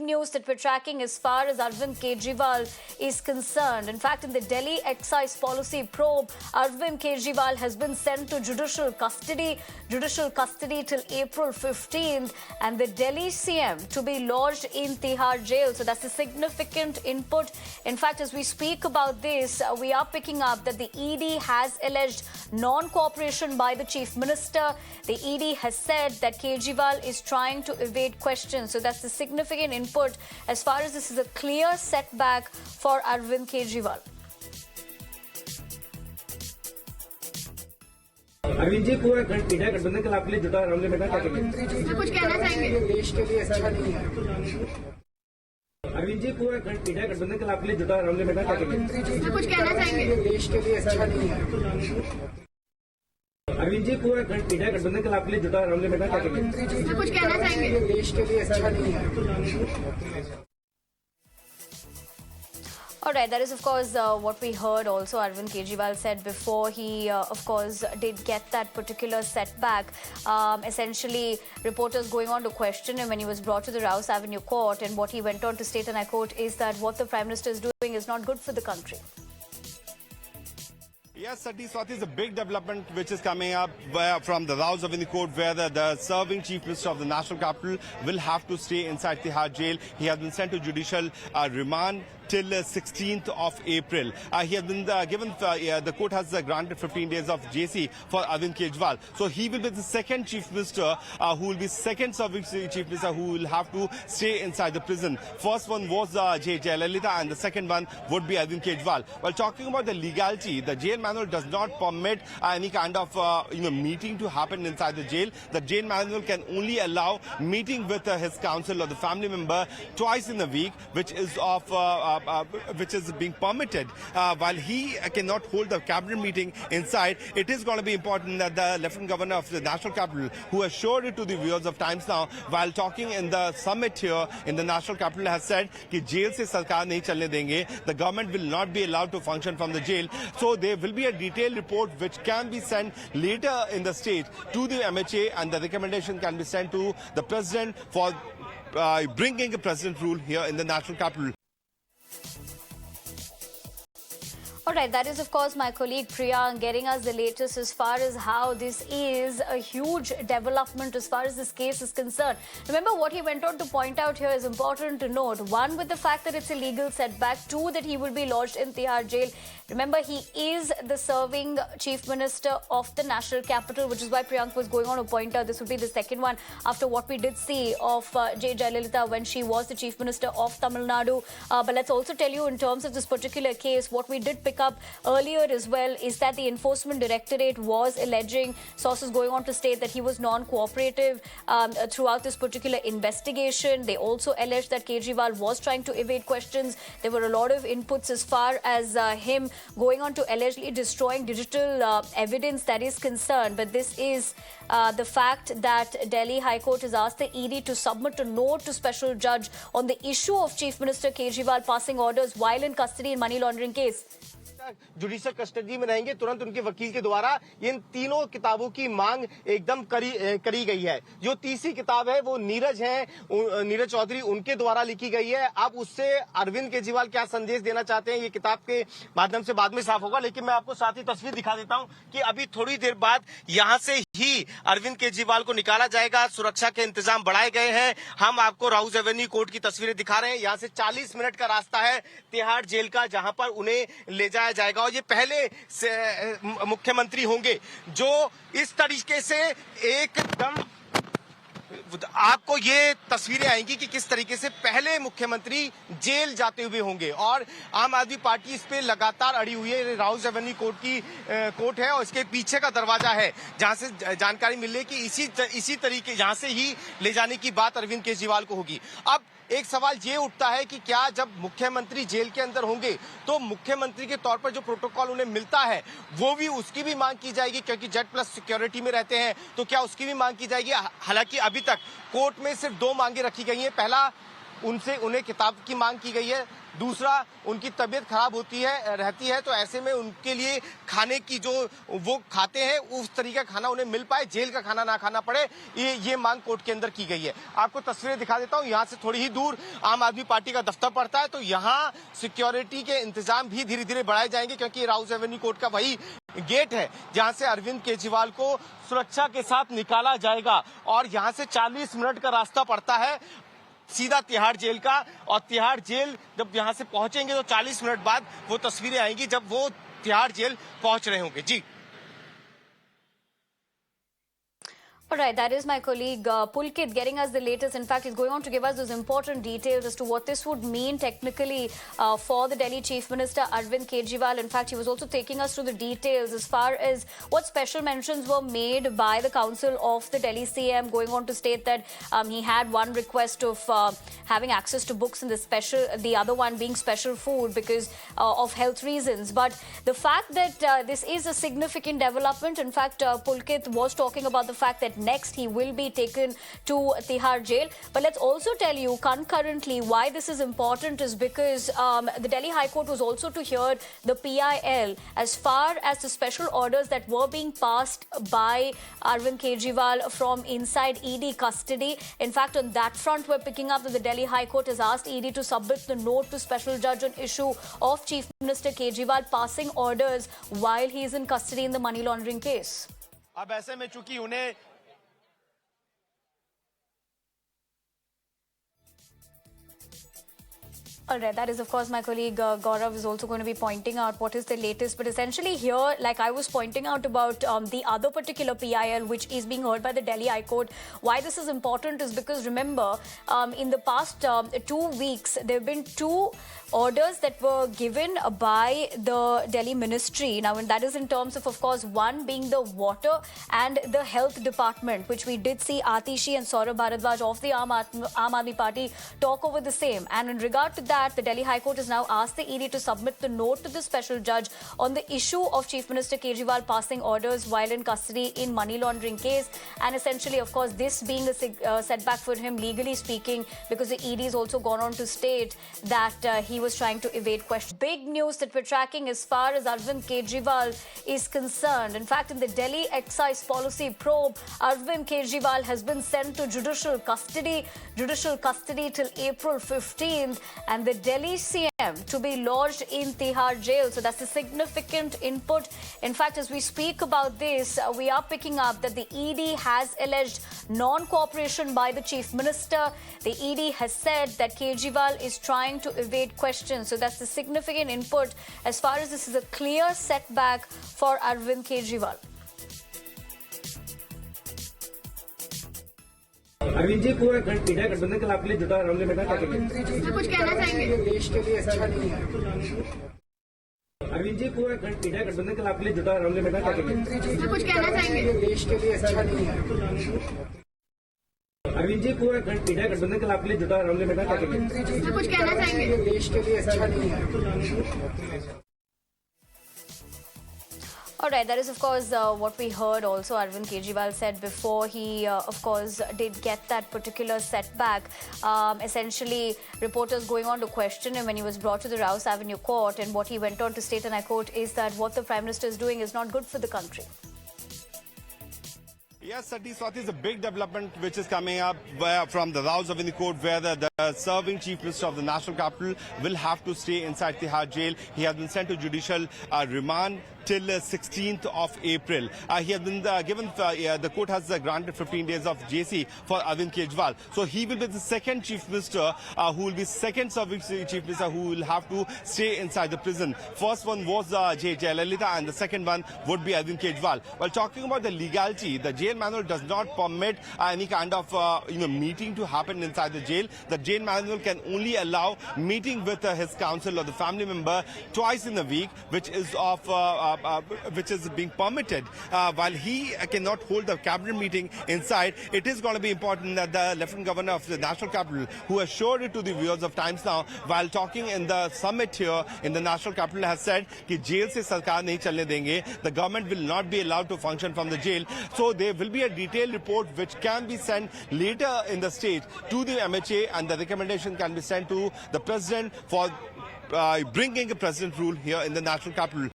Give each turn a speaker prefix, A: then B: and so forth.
A: news that we're tracking as far as Arvind Kejriwal is concerned. In fact, in the Delhi excise policy probe, Arvind Kejriwal has been sent to judicial custody till April 15th, and the Delhi CM to be lodged in Tihar jail. So that's a significant input. In fact, as we speak about this, we are picking up that the ED has alleged non-cooperation by the Chief Minister. The ED has said that Kejriwal is trying to evade questions. So that's a significant input as far as this is a clear setback for Arvind Kejriwal.
B: Arvind ji, पूरा India गठबंधन के लाभ के लिए जुटा रहोगे बेटा, क्या कहेंगे?
C: कुछ कहना चाहेंगे?
B: देश के लिए अच्छा नहीं है। अरविंद जी, पूरा इंडिया गठबंधन के लाभ के लिए जुटा रहोगे बेटा, क्या कहेंगे?
C: कुछ कहना चाहेंगे?
B: देश के लिए अच्छा नहीं है। अरविंद जी, पूरा इंडिया गठबंधन के लाभ के लिए जुटा रहोगे बेटा, क्या कहेंगे?
C: कुछ कहना चाहेंगे?
B: देश के लिए अच्छा नहीं है।
A: All right, that is of course what we heard also Arvind Kejriwal said before he of course did get that particular setback. Essentially, reporters going on to question him when he was brought to the Rouse Avenue court, and what he went on to state, and I quote, is that what the Prime Minister is doing is not good for the country.
D: Yes, Sati Swati, is a big development which is coming up from the Rouse Avenue court, where the serving Chief Minister of the National Capital will have to stay inside Tihar jail. He has been sent to judicial remand till 16th of April. He has been given, the court has granted 15 days of JC for Arvind Kejriwal. So he will be the second Chief Minister who will be second serving Chief Minister who will have to stay inside the prison. First one was J. Jayalalitha, and the second one would be Arvind Kejriwal. While talking about the legality, the jail manual does not permit any kind of meeting to happen inside the jail. The jail manual can only allow meeting with his counsel or the family member twice in a week, which is being permitted. While he cannot hold the cabinet meeting inside, it is going to be important that the Lieutenant Governor of the National Capital, who assured it to the viewers of Times Now while talking in the summit here in the National Capital, has said that jail se sarkar nahi chalne denge. The government will not be allowed to function from the jail. So there will be a detailed report which can be sent later in the state to the MHA, and the recommendation can be sent to the President for bringing a President rule here in the National Capital.
A: All right, that is of course my colleague Priyank getting us the latest as far as how this is a huge development as far as this case is concerned. Remember, what he went on to point out here is important to note. One, with the fact that it's a legal setback. Two, that he will be lodged in Tihar jail. Remember, he is the serving Chief Minister of the National Capital, which is why Priyank was going on to point out this would be the second one after what we did see of J. Jayalalitha when she was the Chief Minister of Tamil Nadu. But let's also tell you, in terms of this particular case, what we did pick up earlier as well is that the Enforcement Directorate was alleging, sources going on to state, that he was non-cooperative throughout this particular investigation. They also alleged that Kejriwal was trying to evade questions. There were a lot of inputs as far as him going on to allegedly destroying digital evidence that is concerned. But this is the fact that Delhi High Court has asked the ED to submit a note to Special Judge on the issue of Chief Minister Kejriwal passing orders while in custody in money laundering case.
E: Judicial custody में रहेंगे, तुरंत उनके वकील के द्वारा इन तीनों किताबों की मांग एकदम करी गई है। जो तीसरी किताब है वो नीरज चौधरी उनके द्वारा लिखी गई है। अब उससे अरविंद केजरीवाल क्या संदेश देना चाहते हैं, ये किताब के माध्यम से बाद में साफ होगा। लेकिन मैं आपको साथ ही तस्वीर दिखा देता हूं कि अभी थोड़ी देर बाद यहां से ही अरविंद केजरीवाल को निकाला जाएगा। सुरक्षा के इंतजाम बढ़ाए गए हैं। हम आपको राउज एवेन्यू कोर्ट की तस्वीरें दिखा रहे हैं। यहां से 40 मिनट का रास्ता है तिहाड़ जेल का, जहां पर उन्हें ले जाया जाएगा। और ये पहले से मुख्यमंत्री होंगे जो इस तरीके से एकदम, आपको ये तस्वीरें आएंगी कि किस तरीके से पहले मुख्यमंत्री जेल जाते हुए होंगे। और आम आदमी पार्टी इस पे लगातार अड़ी हुई है। राउज एवेन्यू कोर्ट है और इसके पीछे का दरवाजा है जहां से जानकारी मिल रही है कि इसी तरीके यहां से ही ले जाने की बात अरविंद केजरीवाल को होगी। अब एक सवाल ये उठता है कि क्या जब मुख्यमंत्री जेल के अंदर होंगे तो मुख्यमंत्री के तौर पर जो प्रोटोकॉल उन्हें मिलता है वो भी उसकी भी मांग की जाएगी, क्योंकि जेड प्लस सिक्योरिटी में रहते हैं, तो क्या उसकी भी मांग की जाएगी। हालांकि अभी तक कोर्ट में सिर्फ 2 मांगे रखी गई हैं। पहला उनसे उन्हें किताब की मांग की गई है। दूसरा, उनकी तबीयत खराब रहती है तो ऐसे में उनके लिए खाने की जो वो खाते हैं उस तरीके का खाना उन्हें मिल पाए, जेल का खाना ना खाना पड़े, ये मांग कोर्ट के अंदर की गई है। आपको तस्वीरें दिखा देता हूं। यहाँ से थोड़ी ही दूर आम आदमी पार्टी का दफ्तर पड़ता है, तो यहाँ सिक्योरिटी के इंतजाम भी धीरे धीरे बढ़ाए जाएंगे, क्योंकि राउस एवेन्यू कोर्ट का वही गेट है जहां से अरविंद केजरीवाल को सुरक्षा के साथ निकाला जाएगा। और यहाँ से 40 मिनट का रास्ता पड़ता है सीधा तिहाड़ जेल का, और तिहाड़ जेल जब यहां से पहुंचेंगे तो 40 मिनट बाद वो तस्वीरें आएंगी जब वो तिहाड़ जेल पहुंच रहे होंगे। जी
A: All right, that is my colleague Pulkit getting us the latest. In fact, he's going on to give us those important details as to what this would mean technically for the Delhi Chief Minister Arvind Kejriwal. In fact, he was also taking us through the details as far as what special mentions were made by the Council of the Delhi CM, going on to state that he had one request of having access to books and the other one being special food because of health reasons. But the fact that this is a significant development, in fact, Pulkit was talking about the fact that next he will be taken to Tihar jail. But let's also tell you concurrently why this is important is because the Delhi High Court was also to hear the PIL as far as the special orders that were being passed by Arvind Kejriwal from inside ED custody. In fact, on that front, we're picking up that the Delhi High Court has asked ED to submit the note to special judge on issue of Chief Minister Kejriwal passing orders while he is in custody in the money laundering case.
E: अब ऐसे में चूंकि उन्हें
A: All right, that is, of course, my colleague Gaurav is also going to be pointing out what is the latest. But essentially here, like I was pointing out about the other particular PIL, which is being heard by the Delhi High Court. Why this is important is because, remember, in the past 2 weeks, there have been 2 orders that were given by the Delhi ministry. Now, and that is in terms of course, one being the water and the health department, which we did see Atishi and Saurabh Bharadwaj of the Aam Aadmi Party talk over the same. And in regard to that, the Delhi High Court has now asked the ED to submit the note to the special judge on the issue of Chief Minister Kejriwal passing orders while in custody in money laundering case. And essentially, of course, this being a setback for him, legally speaking, because the ED has also gone on to state that he was trying to evade questions. Big news that we're tracking as far as Arvind Kejriwal is concerned. In fact, in the Delhi excise policy probe, Arvind Kejriwal has been sent to judicial custody till April 15th, and the Delhi CM to be lodged in Tihar jail. So that's a significant input. In fact, as we speak about this, we are picking up that the ED has alleged non-cooperation by the Chief Minister. The ED has said that Kejriwal is trying to evade questions. So that's the significant input as far as this is a clear setback for Arvind Kejriwal.
B: Arvind ji, पूरा India गठबंधन कल आपके लिए जुटा रामले मैदान, क्या कहेंगे?
C: कुछ कहना चाहेंगे?
F: देश के लिए अच्छा नहीं है।
B: अरविंद जी, पूरा इंडिया गठबंधन कल आपके लिए जुटा रामले मैदान, क्या कहेंगे?
C: कुछ कहना चाहेंगे?
F: देश के लिए अच्छा नहीं है।
B: अरविंद जी, पूरा इंडिया गठबंधन कल आपके लिए जुटा रामले मैदान, क्या कहेंगे?
C: कुछ कहना चाहेंगे?
F: देश के लिए अच्छा नहीं है।
A: All right, that is, of course, what we heard also Arvind Kejriwal said before he, of course, did get that particular setback. Essentially, reporters going on to question him when he was brought to the Rouse Avenue court, and what he went on to state, and I quote, is that what the Prime Minister is doing is not good for the country.
D: Yes, Swati, is a big development which is coming up from the Rouse Avenue court, where the serving Chief Minister of the National Capital will have to stay inside Tihar jail. He has been sent to judicial remand till 16th of April. He has been given, the court has granted 15 days of JC for Arvind Kejriwal. So he will be the second Chief Minister, who will be second serving Chief Minister who will have to stay inside the prison. First one was J. Jayalalitha, and the second one would be Arvind Kejriwal. While talking about the legality, the jail manual does not permit any kind of meeting to happen inside the jail. The jail manual can only allow meeting with his counsel or the family member twice in a week, which is of which is being permitted, while he cannot hold the cabinet meeting inside, it is going to be important that the Lieutenant Governor of the National Capital, who assured it to the viewers of Times Now while talking in the summit here in the National Capital, has said कि jail से सरकार नहीं चलने देंगे. The government will not be allowed to function from the jail. So there will be a detailed report which can be sent later in the state to the MHA, and the recommendation can be sent to the president for bringing a president rule here in the National Capital.